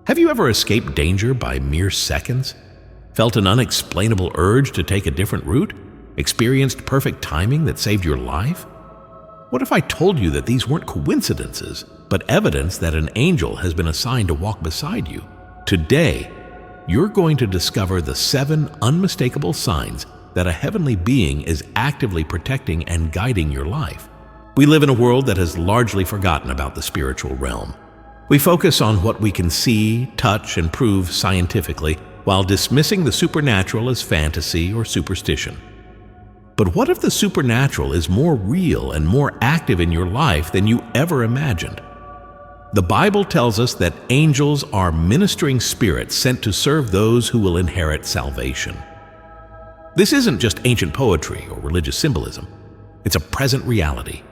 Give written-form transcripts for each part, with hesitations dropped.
Have you ever escaped danger by mere seconds? Felt an unexplainable urge to take a different route? Experienced perfect timing that saved your life? What if I told you that these weren't coincidences, but evidence that an angel has been assigned to walk beside you? Today, you're going to discover the 7 unmistakable signs that a heavenly being is actively protecting and guiding your life. We live in a world that has largely forgotten about the spiritual realm. We focus on what we can see, touch, and prove scientifically, while dismissing the supernatural as fantasy or superstition. But what if the supernatural is more real and more active in your life than you ever imagined? The Bible tells us that angels are ministering spirits sent to serve those who will inherit salvation. This isn't just ancient poetry or religious symbolism. It's a present reality.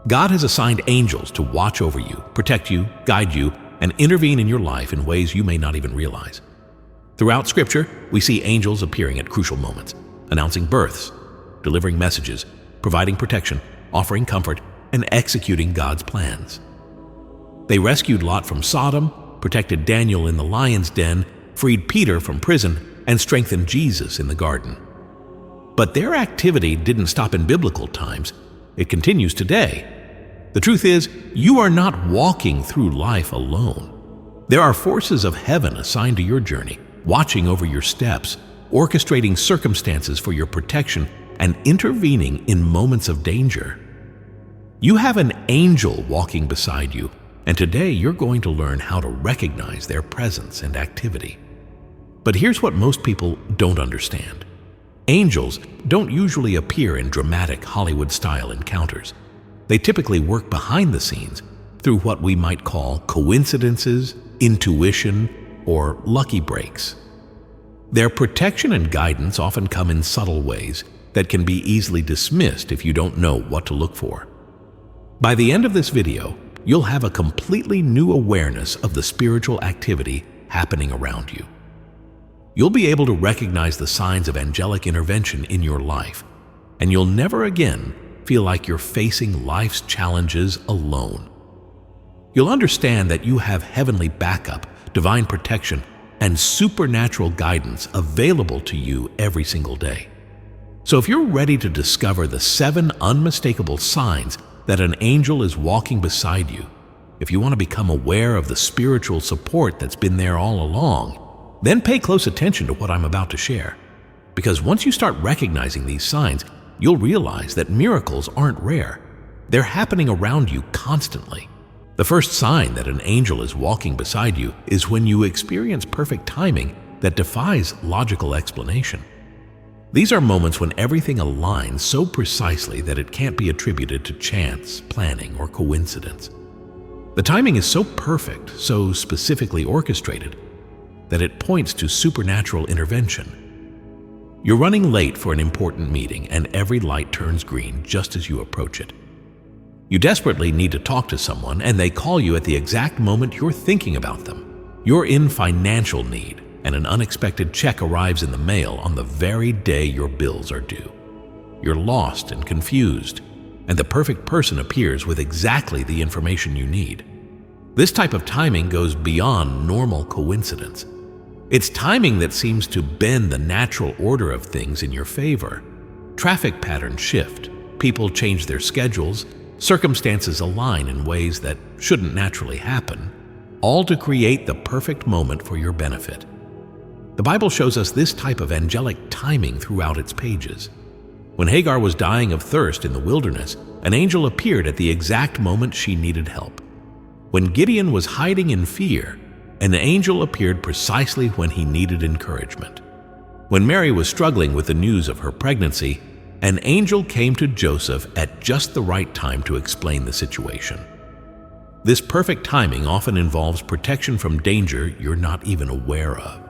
God has assigned angels to watch over you, protect you, guide you, and intervene in your life in ways you may not even realize. Throughout Scripture, we see angels appearing at crucial moments, announcing births, delivering messages, providing protection, offering comfort, and executing God's plans. They rescued Lot from Sodom, protected Daniel in the lion's den, freed Peter from prison, and strengthened Jesus in the garden. But their activity didn't stop in biblical times. It continues today. The truth is, you are not walking through life alone. There are forces of heaven assigned to your journey, watching over your steps, orchestrating circumstances for your protection, and intervening in moments of danger. You have an angel walking beside you, and today you're going to learn how to recognize their presence and activity. But here's what most people don't understand. Angels don't usually appear in dramatic Hollywood-style encounters. They typically work behind the scenes through what we might call coincidences, intuition, or lucky breaks. Their protection and guidance often come in subtle ways that can be easily dismissed if you don't know what to look for. By the end of this video, you'll have a completely new awareness of the spiritual activity happening around you. You'll be able to recognize the signs of angelic intervention in your life, and you'll never again feel like you're facing life's challenges alone. You'll understand that you have heavenly backup, divine protection, and supernatural guidance available to you every single day. So if you're ready to discover the 7 unmistakable signs that an angel is walking beside you, if you want to become aware of the spiritual support that's been there all along, then pay close attention to what I'm about to share. Because once you start recognizing these signs, you'll realize that miracles aren't rare. They're happening around you constantly. The first sign that an angel is walking beside you is when you experience perfect timing that defies logical explanation. These are moments when everything aligns so precisely that it can't be attributed to chance, planning, or coincidence. The timing is so perfect, so specifically orchestrated, that it points to supernatural intervention. You're running late for an important meeting, and every light turns green just as you approach it. You desperately need to talk to someone, and they call you at the exact moment you're thinking about them. You're in financial need, and an unexpected check arrives in the mail on the very day your bills are due. You're lost and confused, and the perfect person appears with exactly the information you need. This type of timing goes beyond normal coincidence. It's timing that seems to bend the natural order of things in your favor. Traffic patterns shift, people change their schedules, circumstances align in ways that shouldn't naturally happen, all to create the perfect moment for your benefit. The Bible shows us this type of angelic timing throughout its pages. When Hagar was dying of thirst in the wilderness, an angel appeared at the exact moment she needed help. When Gideon was hiding in fear, an angel appeared precisely when he needed encouragement. When Mary was struggling with the news of her pregnancy, an angel came to Joseph at just the right time to explain the situation. This perfect timing often involves protection from danger you're not even aware of.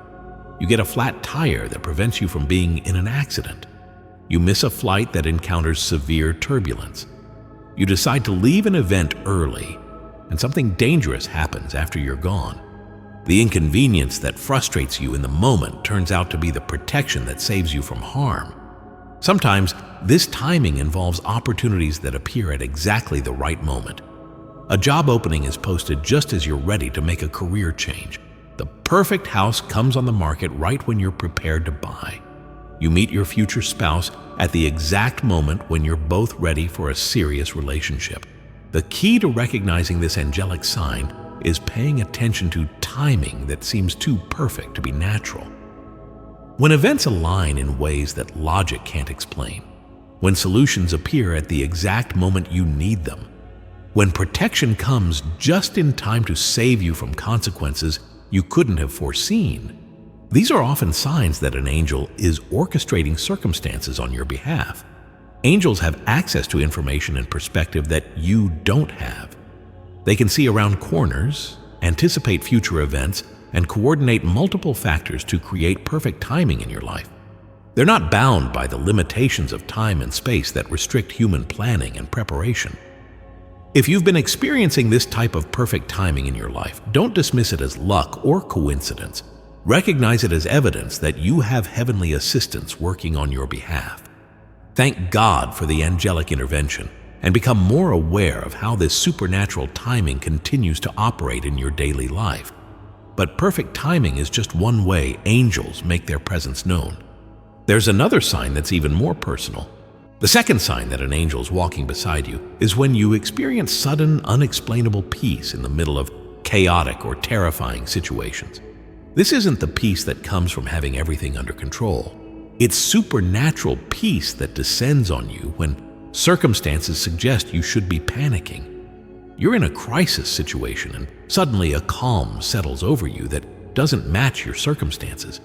You get a flat tire that prevents you from being in an accident. You miss a flight that encounters severe turbulence. You decide to leave an event early, and something dangerous happens after you're gone. The inconvenience that frustrates you in the moment turns out to be the protection that saves you from harm. Sometimes, this timing involves opportunities that appear at exactly the right moment. A job opening is posted just as you're ready to make a career change. The perfect house comes on the market right when you're prepared to buy. You meet your future spouse at the exact moment when you're both ready for a serious relationship. The key to recognizing this angelic sign is paying attention to timing that seems too perfect to be natural. When events align in ways that logic can't explain, when solutions appear at the exact moment you need them, when protection comes just in time to save you from consequences you couldn't have foreseen, these are often signs that an angel is orchestrating circumstances on your behalf. Angels have access to information and perspective that you don't have. They can see around corners, anticipate future events, and coordinate multiple factors to create perfect timing in your life. They're not bound by the limitations of time and space that restrict human planning and preparation. If you've been experiencing this type of perfect timing in your life, don't dismiss it as luck or coincidence. Recognize it as evidence that you have heavenly assistance working on your behalf. Thank God for the angelic intervention and become more aware of how this supernatural timing continues to operate in your daily life. But perfect timing is just one way angels make their presence known. There's another sign that's even more personal. The second sign that an angel is walking beside you is when you experience sudden, unexplainable peace in the middle of chaotic or terrifying situations. This isn't the peace that comes from having everything under control. It's supernatural peace that descends on you when circumstances suggest you should be panicking. You're in a crisis situation and suddenly a calm settles over you that doesn't match your circumstances.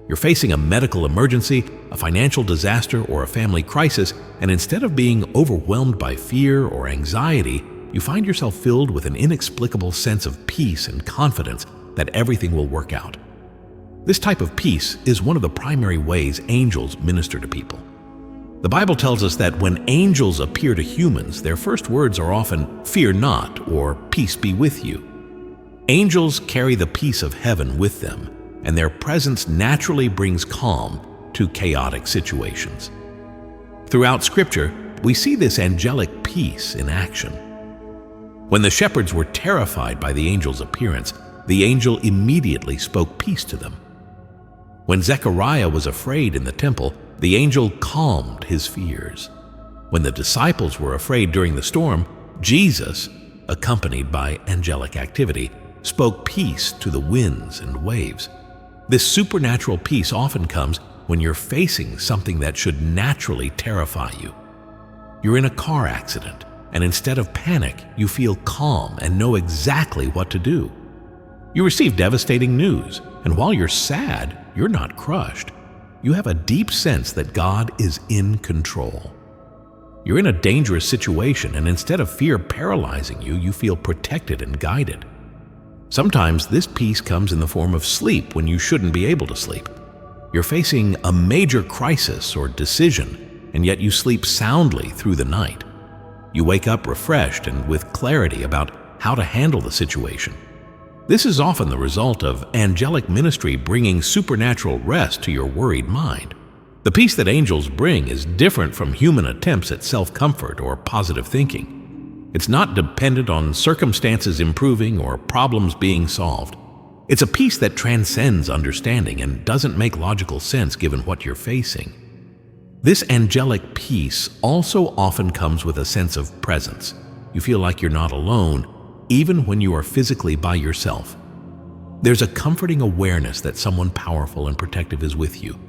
You're facing a medical emergency, a financial disaster, or a family crisis, and instead of being overwhelmed by fear or anxiety, you find yourself filled with an inexplicable sense of peace and confidence that everything will work out. This type of peace is one of the primary ways angels minister to people. The Bible tells us that when angels appear to humans, their first words are often, "Fear not," or "Peace be with you." Angels carry the peace of heaven with them, and their presence naturally brings calm to chaotic situations. Throughout Scripture, we see this angelic peace in action. When the shepherds were terrified by the angel's appearance, the angel immediately spoke peace to them. When Zechariah was afraid in the temple, the angel calmed his fears. When the disciples were afraid during the storm, Jesus, accompanied by angelic activity, spoke peace to the winds and waves. This supernatural peace often comes when you're facing something that should naturally terrify you. You're in a car accident, and instead of panic, you feel calm and know exactly what to do. You receive devastating news, and while you're sad, you're not crushed. You have a deep sense that God is in control. You're in a dangerous situation, and instead of fear paralyzing you, you feel protected and guided. Sometimes this peace comes in the form of sleep when you shouldn't be able to sleep. You're facing a major crisis or decision, and yet you sleep soundly through the night. You wake up refreshed and with clarity about how to handle the situation. This is often the result of angelic ministry bringing supernatural rest to your worried mind. The peace that angels bring is different from human attempts at self-comfort or positive thinking. It's not dependent on circumstances improving or problems being solved. It's a peace that transcends understanding and doesn't make logical sense given what you're facing. This angelic peace also often comes with a sense of presence. You feel like you're not alone, even when you are physically by yourself. There's a comforting awareness that someone powerful and protective is with you,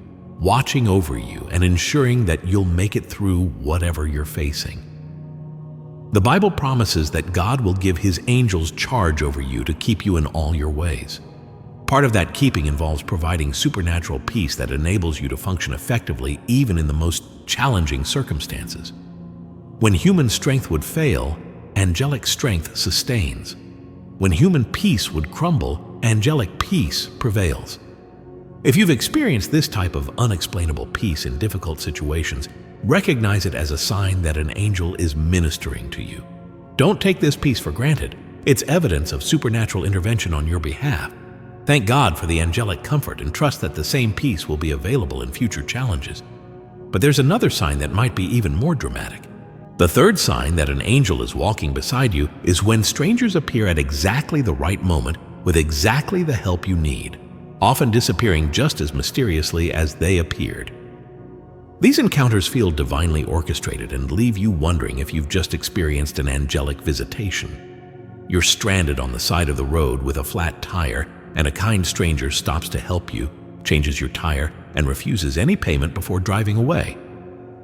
watching over you and ensuring that you'll make it through whatever you're facing. The Bible promises that God will give His angels charge over you to keep you in all your ways. Part of that keeping involves providing supernatural peace that enables you to function effectively even in the most challenging circumstances. When human strength would fail, angelic strength sustains. When human peace would crumble, angelic peace prevails. If you've experienced this type of unexplainable peace in difficult situations, recognize it as a sign that an angel is ministering to you. Don't take this peace for granted. It's evidence of supernatural intervention on your behalf. Thank God for the angelic comfort and trust that the same peace will be available in future challenges. But there's another sign that might be even more dramatic. The third sign that an angel is walking beside you is when strangers appear at exactly the right moment with exactly the help you need, often disappearing just as mysteriously as they appeared. These encounters feel divinely orchestrated and leave you wondering if you've just experienced an angelic visitation. You're stranded on the side of the road with a flat tire, and a kind stranger stops to help you, changes your tire, and refuses any payment before driving away.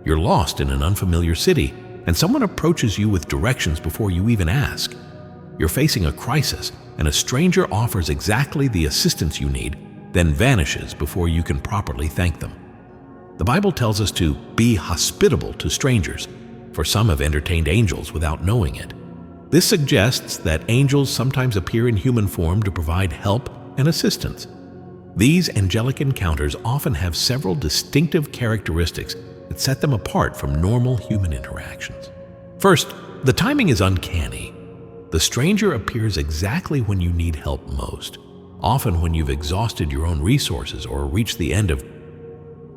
You're lost in an unfamiliar city, and someone approaches you with directions before you even ask. You're facing a crisis, and a stranger offers exactly the assistance you need, then vanishes before you can properly thank them. The Bible tells us to be hospitable to strangers, for some have entertained angels without knowing it. This suggests that angels sometimes appear in human form to provide help and assistance. These angelic encounters often have several distinctive characteristics that set them apart from normal human interactions. First, the timing is uncanny. The stranger appears exactly when you need help most, often when you've exhausted your own resources or reached the end of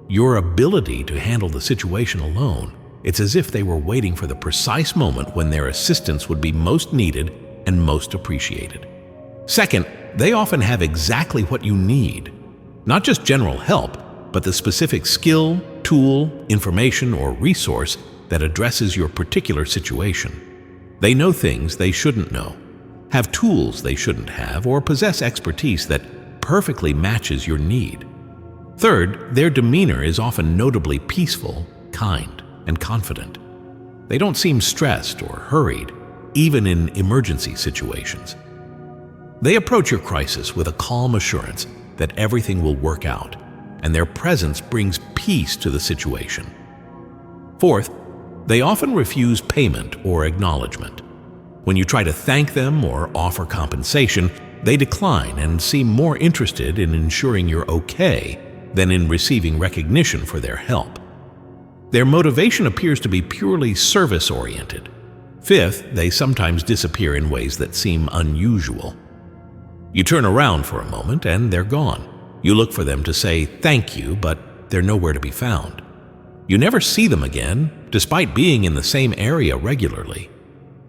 your ability to handle the situation alone. It's as if they were waiting for the precise moment when their assistance would be most needed and most appreciated. Second, they often have exactly what you need. Not just general help, but the specific skill, tool, information, or resource that addresses your particular situation. They know things they shouldn't know, have tools they shouldn't have, or possess expertise that perfectly matches your need. Third, their demeanor is often notably peaceful, kind, and confident. They don't seem stressed or hurried, even in emergency situations. They approach your crisis with a calm assurance that everything will work out, and their presence brings peace to the situation. Fourth, they often refuse payment or acknowledgement. When you try to thank them or offer compensation, they decline and seem more interested in ensuring you're okay than in receiving recognition for their help. Their motivation appears to be purely service-oriented. Fifth, they sometimes disappear in ways that seem unusual. You turn around for a moment and they're gone. You look for them to say thank you, but they're nowhere to be found. You never see them again, despite being in the same area regularly.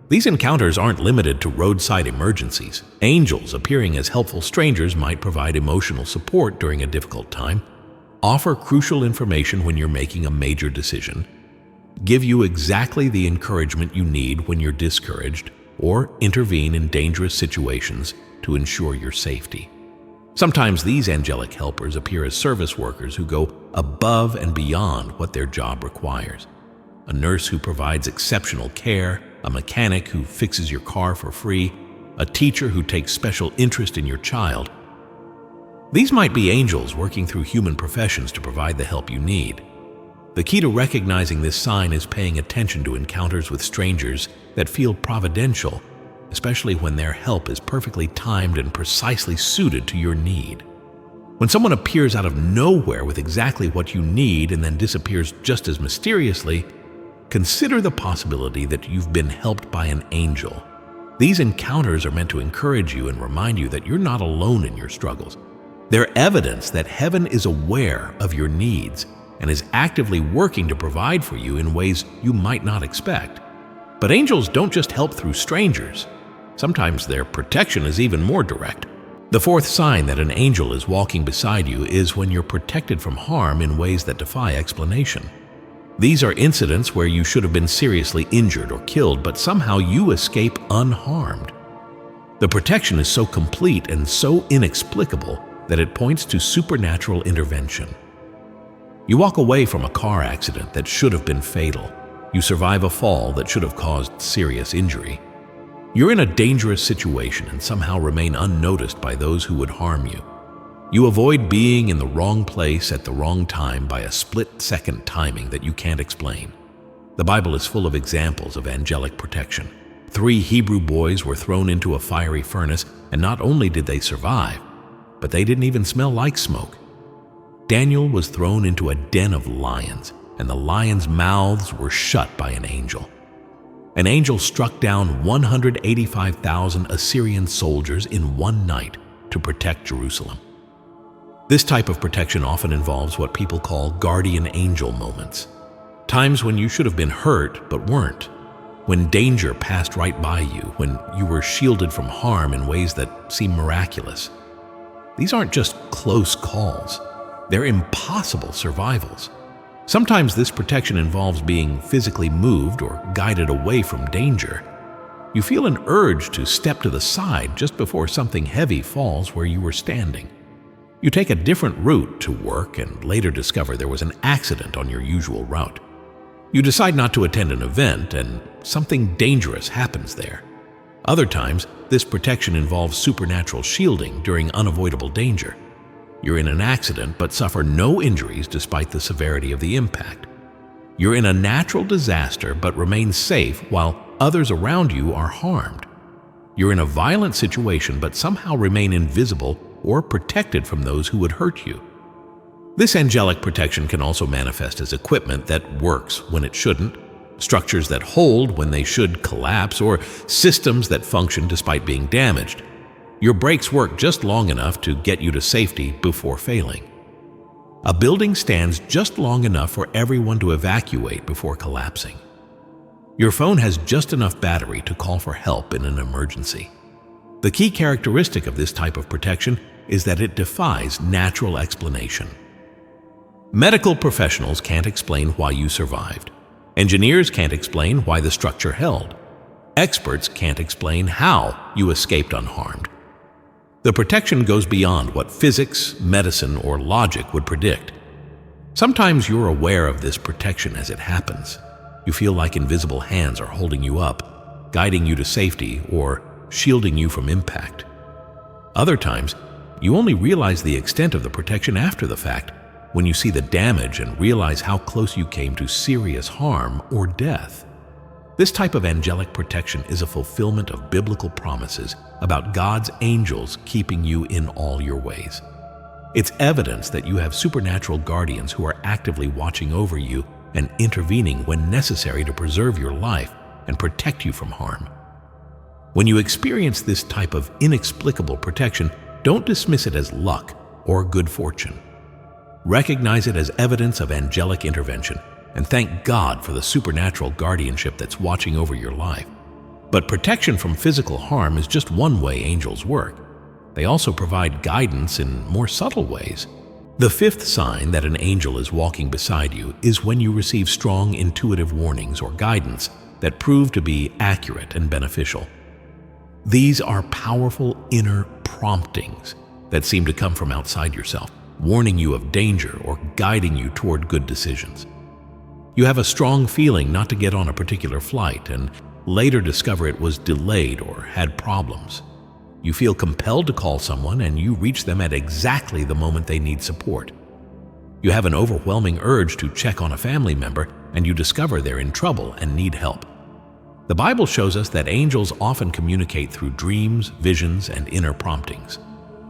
These encounters aren't limited to roadside emergencies. Angels appearing as helpful strangers might provide emotional support during a difficult time, offer crucial information when you're making a major decision, give you exactly the encouragement you need when you're discouraged, or intervene in dangerous situations to ensure your safety. Sometimes these angelic helpers appear as service workers who go above and beyond what their job requires. A nurse who provides exceptional care, a mechanic who fixes your car for free, a teacher who takes special interest in your child. These might be angels working through human professions to provide the help you need. The key to recognizing this sign is paying attention to encounters with strangers that feel providential, especially when their help is perfectly timed and precisely suited to your need. When someone appears out of nowhere with exactly what you need and then disappears just as mysteriously, consider the possibility that you've been helped by an angel. These encounters are meant to encourage you and remind you that you're not alone in your struggles. They're evidence that heaven is aware of your needs and is actively working to provide for you in ways you might not expect. But angels don't just help through strangers. Sometimes their protection is even more direct. The fourth sign that an angel is walking beside you is when you're protected from harm in ways that defy explanation. These are incidents where you should have been seriously injured or killed, but somehow you escape unharmed. The protection is so complete and so inexplicable that it points to supernatural intervention. You walk away from a car accident that should have been fatal. You survive a fall that should have caused serious injury. You're in a dangerous situation and somehow remain unnoticed by those who would harm you. You avoid being in the wrong place at the wrong time by a split-second timing that you can't explain. The Bible is full of examples of angelic protection. 3 Hebrew boys were thrown into a fiery furnace, and not only did they survive, but they didn't even smell like smoke. Daniel was thrown into a den of lions, and the lions' mouths were shut by an angel. An angel struck down 185,000 Assyrian soldiers in one night to protect Jerusalem. This type of protection often involves what people call guardian angel moments, times when you should have been hurt but weren't. when danger passed right by you, when you were shielded from harm in ways that seem miraculous. These aren't just close calls. They're impossible survivals. Sometimes this protection involves being physically moved or guided away from danger. You feel an urge to step to the side just before something heavy falls where you were standing. You take a different route to work and later discover there was an accident on your usual route. You decide not to attend an event and something dangerous happens there. Other times, this protection involves supernatural shielding during unavoidable danger. You're in an accident but suffer no injuries despite the severity of the impact. You're in a natural disaster but remain safe while others around you are harmed. You're in a violent situation but somehow remain invisible or protected from those who would hurt you. This angelic protection can also manifest as equipment that works when it shouldn't, structures that hold when they should collapse, or systems that function despite being damaged. Your brakes work just long enough to get you to safety before failing. A building stands just long enough for everyone to evacuate before collapsing. Your phone has just enough battery to call for help in an emergency. The key characteristic of this type of protection is that it defies natural explanation. Medical professionals can't explain why you survived. Engineers can't explain why the structure held. Experts can't explain how you escaped unharmed. The protection goes beyond what physics, medicine, or logic would predict. Sometimes you're aware of this protection as it happens. You feel like invisible hands are holding you up, guiding you to safety, or shielding you from impact. Other times, you only realize the extent of the protection after the fact, when you see the damage and realize how close you came to serious harm or death. This type of angelic protection is a fulfillment of biblical promises about God's angels keeping you in all your ways. It's evidence that you have supernatural guardians who are actively watching over you and intervening when necessary to preserve your life and protect you from harm. When you experience this type of inexplicable protection, don't dismiss it as luck or good fortune. Recognize it as evidence of angelic intervention and thank God for the supernatural guardianship that's watching over your life. But protection from physical harm is just one way angels work. They also provide guidance in more subtle ways. The fifth sign that an angel is walking beside you is when you receive strong intuitive warnings or guidance that prove to be accurate and beneficial. These are powerful inner promptings that seem to come from outside yourself, warning you of danger or guiding you toward good decisions. You have a strong feeling not to get on a particular flight and later discover it was delayed or had problems. You feel compelled to call someone and you reach them at exactly the moment they need support. You have an overwhelming urge to check on a family member and you discover they're in trouble and need help. The Bible shows us that angels often communicate through dreams, visions, and inner promptings.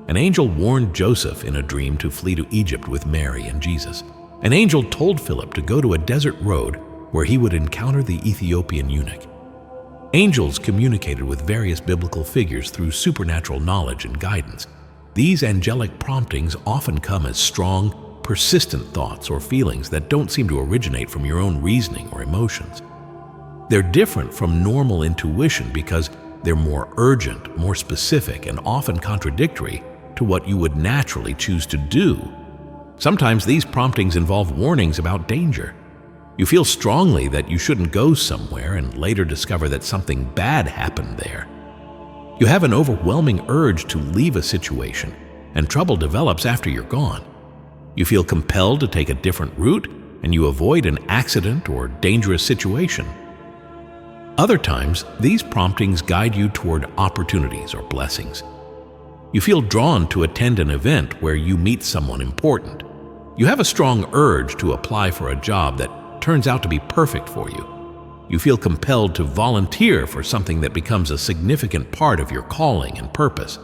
An angel warned Joseph in a dream to flee to Egypt with Mary and Jesus. An angel told Philip to go to a desert road where he would encounter the Ethiopian eunuch. Angels communicated with various biblical figures through supernatural knowledge and guidance. These angelic promptings often come as strong, persistent thoughts or feelings that don't seem to originate from your own reasoning or emotions. They're different from normal intuition because they're more urgent, more specific, and often contradictory to what you would naturally choose to do. Sometimes these promptings involve warnings about danger. You feel strongly that you shouldn't go somewhere and later discover that something bad happened there. You have an overwhelming urge to leave a situation, and trouble develops after you're gone. You feel compelled to take a different route, and you avoid an accident or dangerous situation. Other times, these promptings guide you toward opportunities or blessings. You feel drawn to attend an event where you meet someone important. You have a strong urge to apply for a job that turns out to be perfect for you. You feel compelled to volunteer for something that becomes a significant part of your calling and purpose.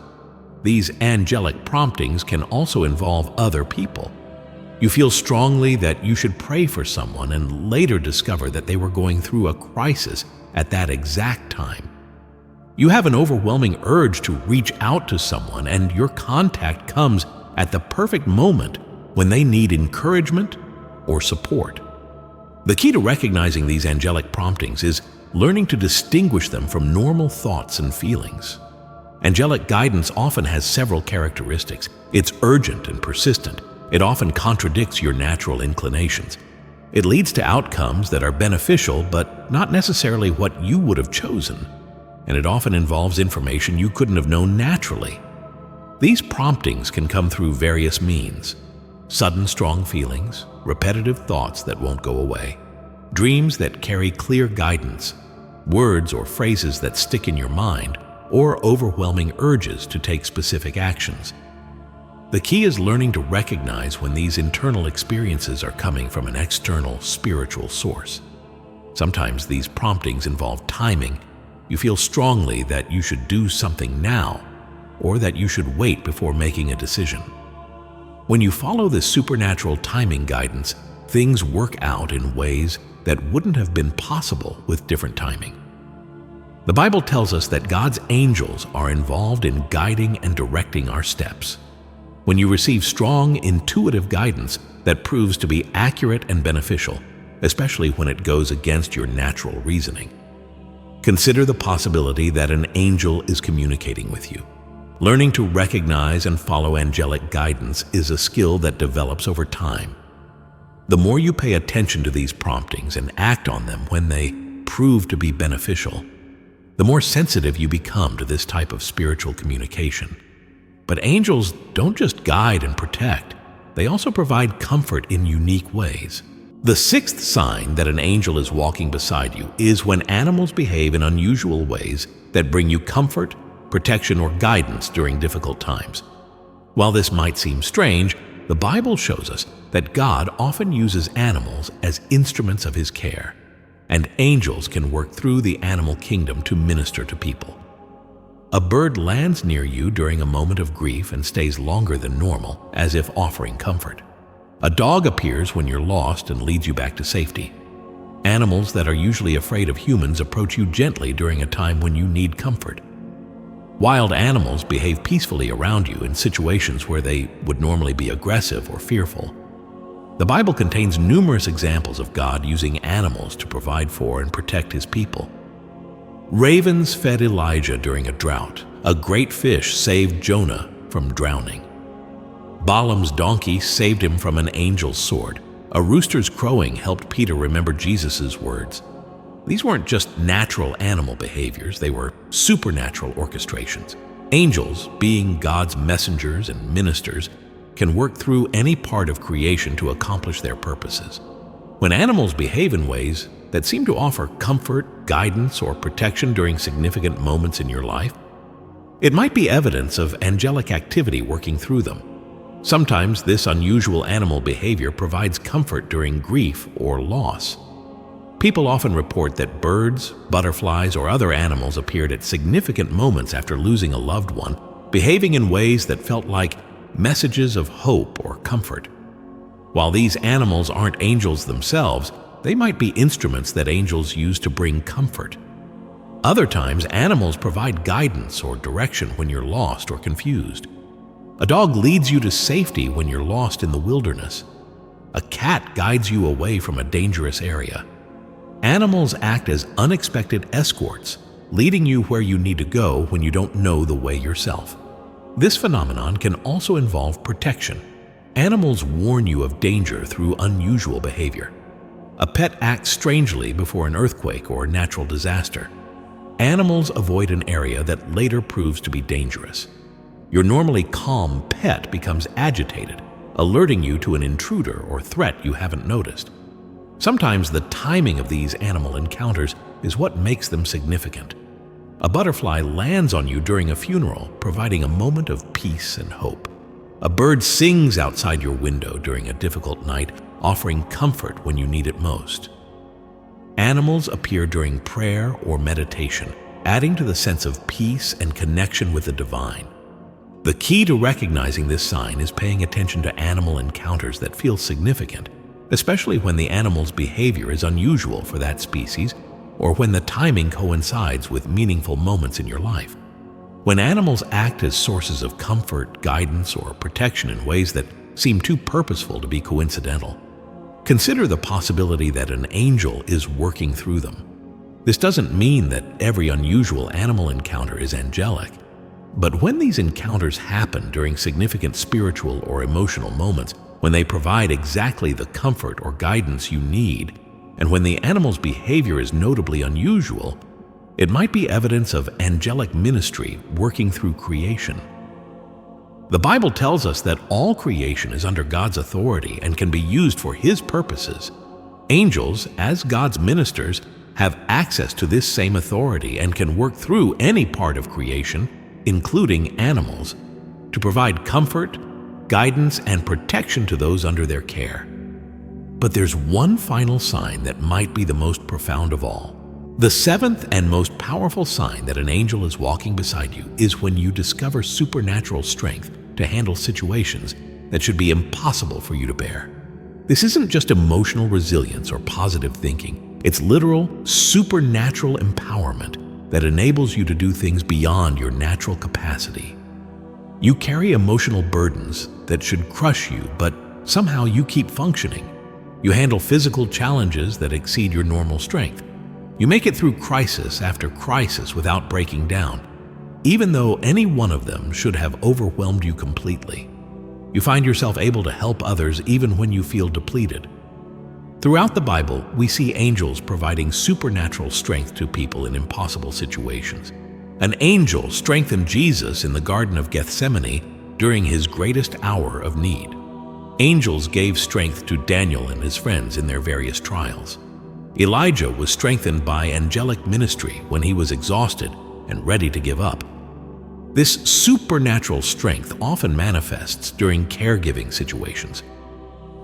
These angelic promptings can also involve other people. You feel strongly that you should pray for someone and later discover that they were going through a crisis at that exact time. You have an overwhelming urge to reach out to someone, and your contact comes at the perfect moment when they need encouragement or support. The key to recognizing these angelic promptings is learning to distinguish them from normal thoughts and feelings. Angelic guidance often has several characteristics. It's urgent and persistent. It often contradicts your natural inclinations. It leads to outcomes that are beneficial, but not necessarily what you would have chosen. And it often involves information you couldn't have known naturally. These promptings can come through various means: sudden strong feelings, repetitive thoughts that won't go away, dreams that carry clear guidance, words or phrases that stick in your mind, or overwhelming urges to take specific actions. The key is learning to recognize when these internal experiences are coming from an external spiritual source. Sometimes these promptings involve timing. You feel strongly that you should do something now, or that you should wait before making a decision. When you follow this supernatural timing guidance, things work out in ways that wouldn't have been possible with different timing. The Bible tells us that God's angels are involved in guiding and directing our steps. When you receive strong, intuitive guidance that proves to be accurate and beneficial, especially when it goes against your natural reasoning, consider the possibility that an angel is communicating with you. Learning to recognize and follow angelic guidance is a skill that develops over time. The more you pay attention to these promptings and act on them when they prove to be beneficial, the more sensitive you become to this type of spiritual communication. But angels don't just guide and protect, they also provide comfort in unique ways. The sixth sign that an angel is walking beside you is when animals behave in unusual ways that bring you comfort, protection, or guidance during difficult times. While this might seem strange, the Bible shows us that God often uses animals as instruments of His care, and angels can work through the animal kingdom to minister to people. A bird lands near you during a moment of grief and stays longer than normal, as if offering comfort. A dog appears when you're lost and leads you back to safety. Animals that are usually afraid of humans approach you gently during a time when you need comfort. Wild animals behave peacefully around you in situations where they would normally be aggressive or fearful. The Bible contains numerous examples of God using animals to provide for and protect His people. Ravens fed Elijah during a drought. A great fish saved Jonah from drowning. Balaam's donkey saved him from an angel's sword. A rooster's crowing helped Peter remember Jesus' words. These weren't just natural animal behaviors, they were supernatural orchestrations. Angels, being God's messengers and ministers, can work through any part of creation to accomplish their purposes. When animals behave in ways that seem to offer comfort, guidance, or protection during significant moments in your life, it might be evidence of angelic activity working through them. Sometimes this unusual animal behavior provides comfort during grief or loss. People often report that birds, butterflies, or other animals appeared at significant moments after losing a loved one, behaving in ways that felt like messages of hope or comfort. While these animals aren't angels themselves, they might be instruments that angels use to bring comfort. Other times, animals provide guidance or direction when you're lost or confused. A dog leads you to safety when you're lost in the wilderness. A cat guides you away from a dangerous area. Animals act as unexpected escorts, leading you where you need to go when you don't know the way yourself. This phenomenon can also involve protection. Animals warn you of danger through unusual behavior. A pet acts strangely before an earthquake or natural disaster. Animals avoid an area that later proves to be dangerous. Your normally calm pet becomes agitated, alerting you to an intruder or threat you haven't noticed. Sometimes the timing of these animal encounters is what makes them significant. A butterfly lands on you during a funeral, providing a moment of peace and hope. A bird sings outside your window during a difficult night, offering comfort when you need it most. Animals appear during prayer or meditation, adding to the sense of peace and connection with the divine. The key to recognizing this sign is paying attention to animal encounters that feel significant, especially when the animal's behavior is unusual for that species or when the timing coincides with meaningful moments in your life. When animals act as sources of comfort, guidance, or protection in ways that seem too purposeful to be coincidental, consider the possibility that an angel is working through them. This doesn't mean that every unusual animal encounter is angelic, but when these encounters happen during significant spiritual or emotional moments, when they provide exactly the comfort or guidance you need, and when the animal's behavior is notably unusual, it might be evidence of angelic ministry working through creation. The Bible tells us that all creation is under God's authority and can be used for His purposes. Angels, as God's ministers, have access to this same authority and can work through any part of creation, including animals, to provide comfort, guidance, and protection to those under their care. But there's one final sign that might be the most profound of all. The seventh and most powerful sign that an angel is walking beside you is when you discover supernatural strength to handle situations that should be impossible for you to bear. This isn't just emotional resilience or positive thinking. It's literal, supernatural empowerment that enables you to do things beyond your natural capacity. You carry emotional burdens that should crush you, but somehow you keep functioning. You handle physical challenges that exceed your normal strength. You make it through crisis after crisis without breaking down, even though any one of them should have overwhelmed you completely. You find yourself able to help others even when you feel depleted. Throughout the Bible, we see angels providing supernatural strength to people in impossible situations. An angel strengthened Jesus in the Garden of Gethsemane during his greatest hour of need. Angels gave strength to Daniel and his friends in their various trials. Elijah was strengthened by angelic ministry when he was exhausted and ready to give up. This supernatural strength often manifests during caregiving situations.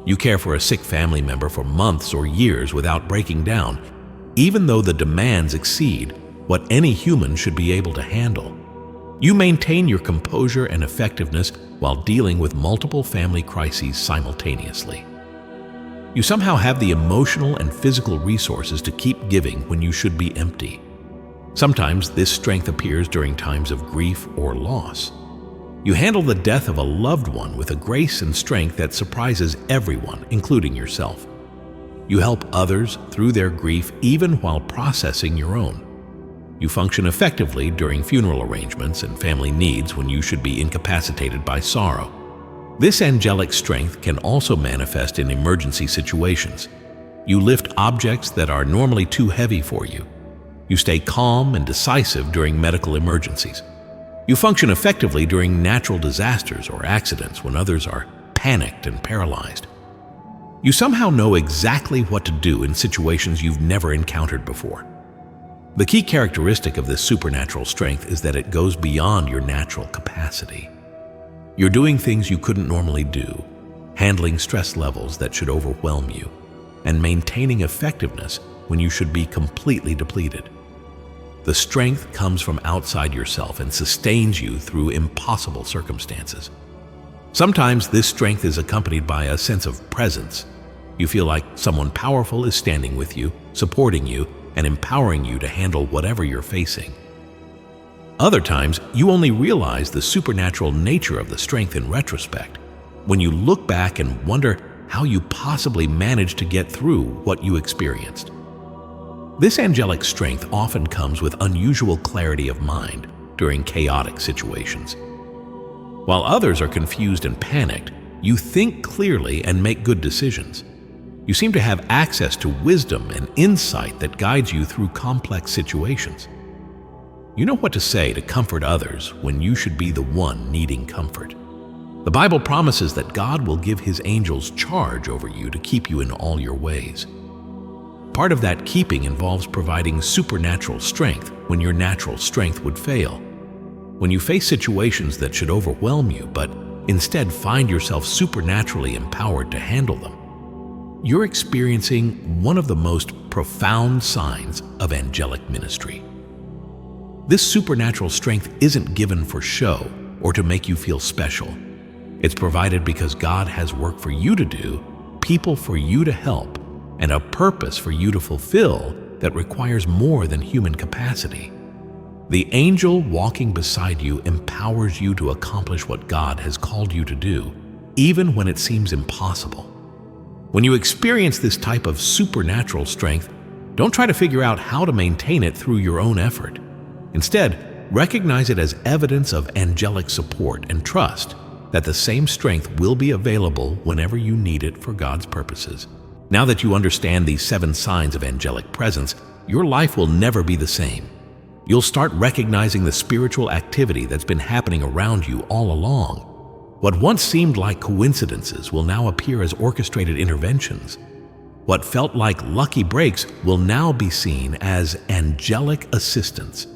You care for a sick family member for months or years without breaking down, even though the demands exceed what any human should be able to handle. You maintain your composure and effectiveness while dealing with multiple family crises simultaneously. You somehow have the emotional and physical resources to keep giving when you should be empty. Sometimes this strength appears during times of grief or loss. You handle the death of a loved one with a grace and strength that surprises everyone, including yourself. You help others through their grief even while processing your own. You function effectively during funeral arrangements and family needs when you should be incapacitated by sorrow. This angelic strength can also manifest in emergency situations. You lift objects that are normally too heavy for you. You stay calm and decisive during medical emergencies. You function effectively during natural disasters or accidents when others are panicked and paralyzed. You somehow know exactly what to do in situations you've never encountered before. The key characteristic of this supernatural strength is that it goes beyond your natural capacity. You're doing things you couldn't normally do, handling stress levels that should overwhelm you, and maintaining effectiveness when you should be completely depleted. The strength comes from outside yourself and sustains you through impossible circumstances. Sometimes this strength is accompanied by a sense of presence. You feel like someone powerful is standing with you, supporting you, and empowering you to handle whatever you're facing. Other times, you only realize the supernatural nature of the strength in retrospect, when you look back and wonder how you possibly managed to get through what you experienced. This angelic strength often comes with unusual clarity of mind during chaotic situations. While others are confused and panicked, you think clearly and make good decisions. You seem to have access to wisdom and insight that guides you through complex situations. You know what to say to comfort others when you should be the one needing comfort. The Bible promises that God will give His angels charge over you to keep you in all your ways. Part of that keeping involves providing supernatural strength when your natural strength would fail. When you face situations that should overwhelm you, but instead find yourself supernaturally empowered to handle them, you're experiencing one of the most profound signs of angelic ministry. This supernatural strength isn't given for show or to make you feel special. It's provided because God has work for you to do, people for you to help, and a purpose for you to fulfill that requires more than human capacity. The angel walking beside you empowers you to accomplish what God has called you to do, even when it seems impossible. When you experience this type of supernatural strength, Don't try to figure out how to maintain it through your own effort. Instead, recognize it as evidence of angelic support and trust that the same strength will be available whenever you need it for God's purposes. Now that you understand these 7 signs of angelic presence, your life will never be the same. You'll start recognizing the spiritual activity that's been happening around you all along. What once seemed like coincidences will now appear as orchestrated interventions. What felt like lucky breaks will now be seen as angelic assistance.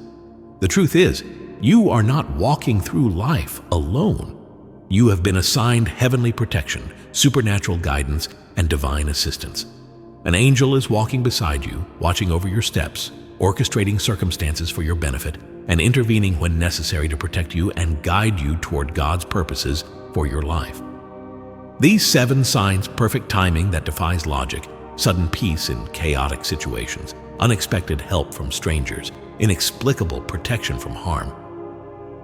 The truth is, you are not walking through life alone. You have been assigned heavenly protection, supernatural guidance, and divine assistance. An angel is walking beside you, watching over your steps, orchestrating circumstances for your benefit, and intervening when necessary to protect you and guide you toward God's purposes for your life. These 7 signs: perfect timing that defies logic, sudden peace in chaotic situations, unexpected help from strangers, inexplicable protection from harm,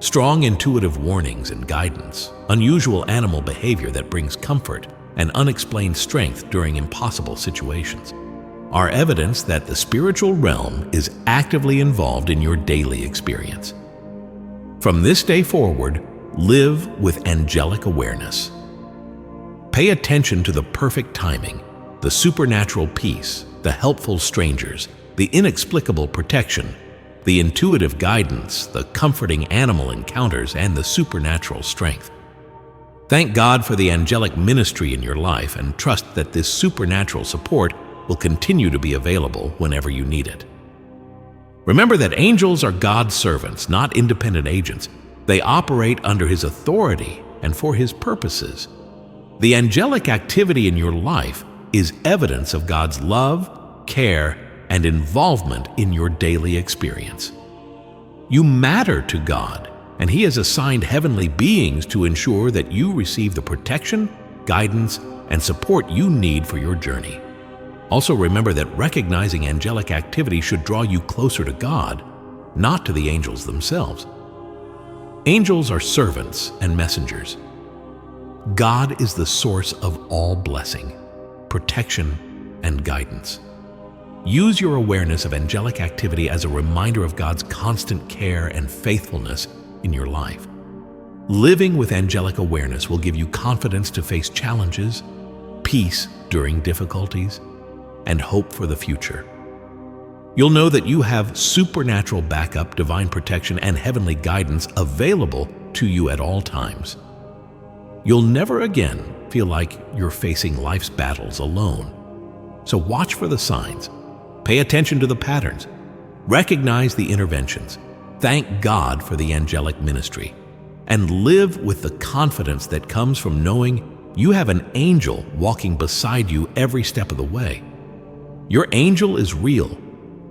strong intuitive warnings and guidance, unusual animal behavior that brings comfort, and unexplained strength during impossible situations, are evidence that the spiritual realm is actively involved in your daily experience. From this day forward, live with angelic awareness. Pay attention to the perfect timing, the supernatural peace, the helpful strangers, the inexplicable protection, the intuitive guidance, the comforting animal encounters, and the supernatural strength. Thank God for the angelic ministry in your life and trust that this supernatural support will continue to be available whenever you need it. Remember that angels are God's servants, not independent agents. They operate under His authority and for His purposes. The angelic activity in your life is evidence of God's love, care, and involvement in your daily experience. You matter to God, and He has assigned heavenly beings to ensure that you receive the protection, guidance, and support you need for your journey. Also remember that recognizing angelic activity should draw you closer to God, not to the angels themselves. Angels are servants and messengers. God is the source of all blessing, protection, and guidance. Use your awareness of angelic activity as a reminder of God's constant care and faithfulness in your life. Living with angelic awareness will give you confidence to face challenges, peace during difficulties, and hope for the future. You'll know that you have supernatural backup, divine protection, and heavenly guidance available to you at all times. You'll never again feel like you're facing life's battles alone. So watch for the signs, pay attention to the patterns, recognize the interventions, thank God for the angelic ministry, and live with the confidence that comes from knowing you have an angel walking beside you every step of the way. Your angel is real,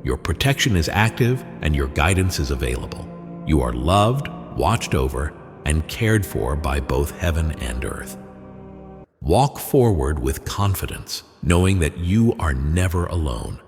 your protection is active, and your guidance is available. You are loved, watched over, and cared for by both heaven and earth. Walk forward with confidence, knowing that you are never alone.